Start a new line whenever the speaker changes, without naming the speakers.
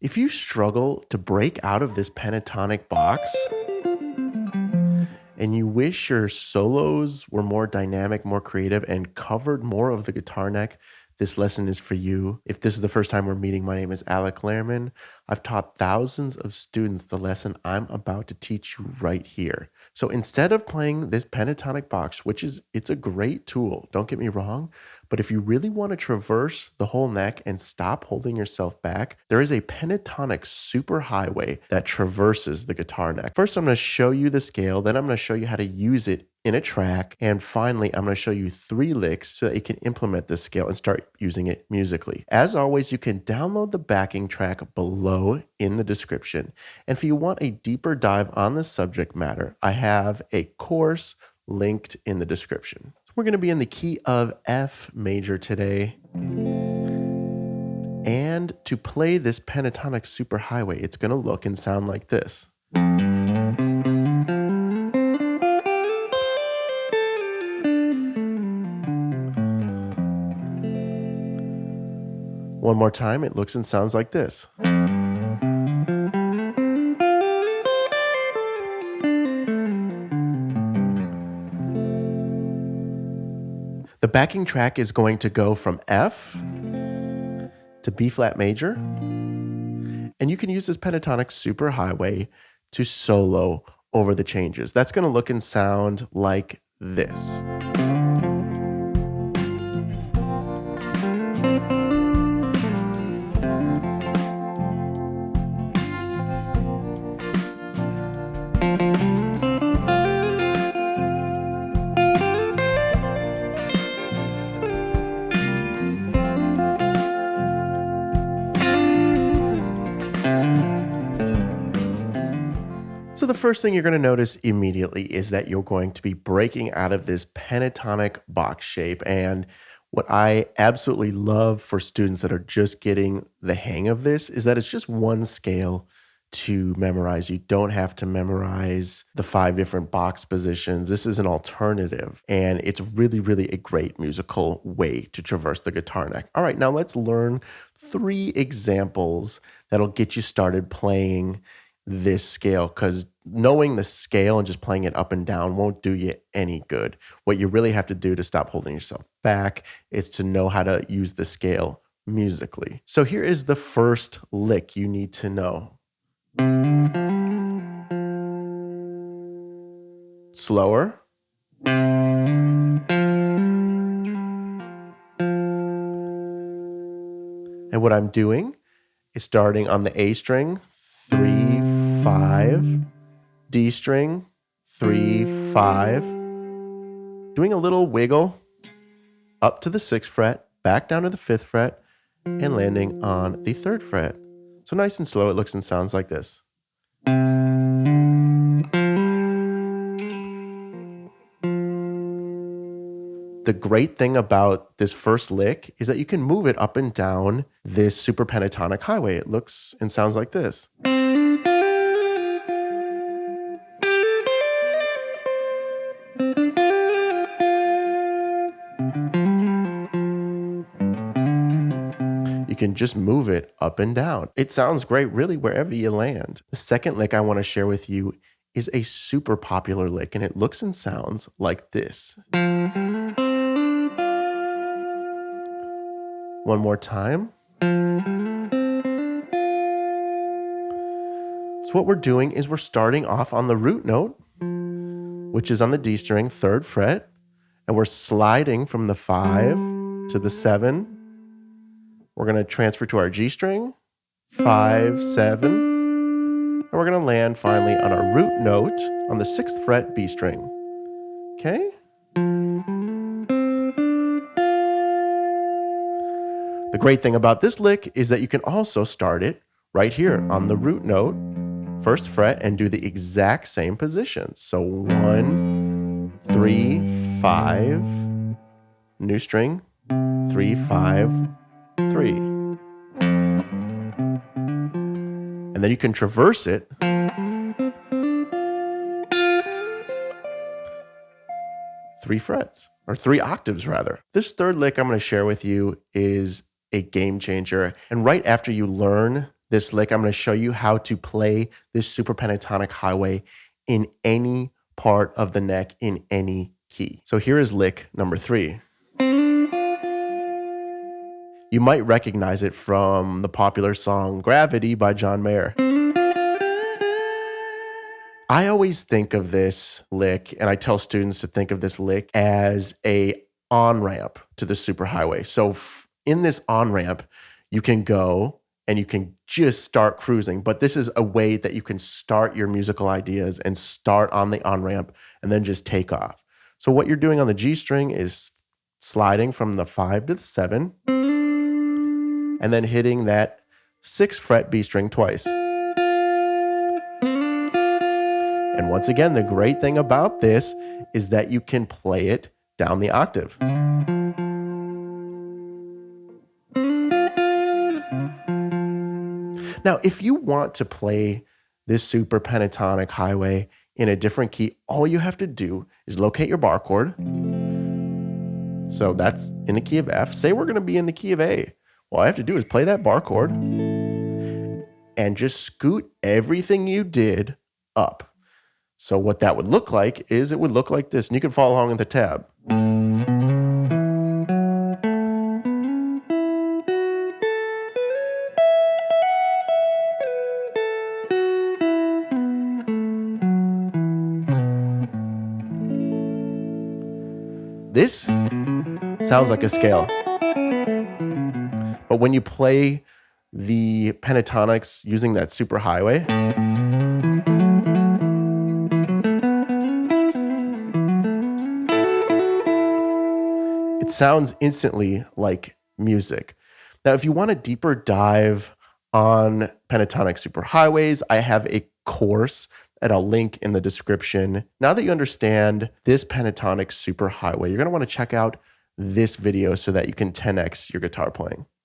If you struggle to break out of this pentatonic box and you wish your solos were more dynamic, more creative, and covered more of the guitar neck, this lesson is for you. If this is the first time we're meeting, my name is Alec Lehrman. I've taught thousands of students the lesson I'm about to teach you right here. So instead of playing this pentatonic box, it's a great tool, don't get me wrong, but if you really want to traverse the whole neck and stop holding yourself back, there is a pentatonic superhighway that traverses the guitar neck. First, I'm going to show you the scale, then I'm going to show you how to use it in a track, and finally, I'm going to show you 3 licks so that you can implement this scale and start using it musically. As always, you can download the backing track below in the description. And if you want a deeper dive on this subject matter, I have a course linked in the description. So we're going to be in the key of F major today. And to play this pentatonic superhighway, it's going to look and sound like this. One more time, it looks and sounds like this. The backing track is going to go from F to B flat major, and you can use this pentatonic superhighway to solo over the changes. That's going to look and sound like this. So the first thing you're going to notice immediately is that you're going to be breaking out of this pentatonic box shape. And what I absolutely love for students that are just getting the hang of this is that it's just one scale to memorize. You don't have to memorize the 5 different box positions. This is an alternative, and it's really, really a great musical way to traverse the guitar neck. All right, now let's learn 3 examples that'll get you started playing this scale, because knowing the scale and just playing it up and down won't do you any good. What you really have to do to stop holding yourself back is to know how to use the scale musically. So here is the first lick you need to know. Slower. And what I'm doing is starting on the A string, 3, 5, D string, 3, 5, doing a little wiggle up to the 6th fret, back down to the 5th fret, and landing on the 3rd fret. So nice and slow, it looks and sounds like this. The great thing about this first lick is that you can move it up and down this super pentatonic highway. It looks and sounds like this. You can just move it up and down. It sounds great really wherever you land. The second lick I want to share with you is a super popular lick, and it looks and sounds like this. One more time. So what we're doing is we're starting off on the root note, which is on the D string, 3rd fret, and we're sliding from the 5 to the 7. We're going to transfer to our G string, 5, 7, and we're going to land finally on our root note on the 6th fret B string. Okay? The great thing about this lick is that you can also start it right here on the root note, 1st fret, and do the exact same positions. So 1, 3, 5, new string, 3, 5, 3. And then you can traverse it three frets, or 3 octaves rather. This third lick I'm going to share with you is a game changer. And right after you learn this lick, I'm going to show you how to play this super pentatonic highway in any part of the neck in any key. So here is lick number 3. You might recognize it from the popular song Gravity by John Mayer. I always think of this lick, and I tell students to think of this lick as a on-ramp to the superhighway. So in this on-ramp, you can go and you can just start cruising, but this is a way that you can start your musical ideas and start on the on-ramp and then just take off. So what you're doing on the G string is sliding from the 5 to the 7 and then hitting that 6th fret B string twice. And once again, the great thing about this is that you can play it down the octave. Now, if you want to play this super pentatonic highway in a different key, all you have to do is locate your bar chord. So that's in the key of F. Say we're going to be in the key of A. All I have to do is play that bar chord and just scoot everything you did up. So what that would look like is it would look like this. And you can follow along in the tab. This sounds like a scale. But when you play the pentatonics using that super highway, it sounds instantly like music. Now, if you want a deeper dive on pentatonic superhighways, I have a course that I'll link in the description. Now that you understand this pentatonic superhighway, you're going to want to check out this video so that you can 10x your guitar playing.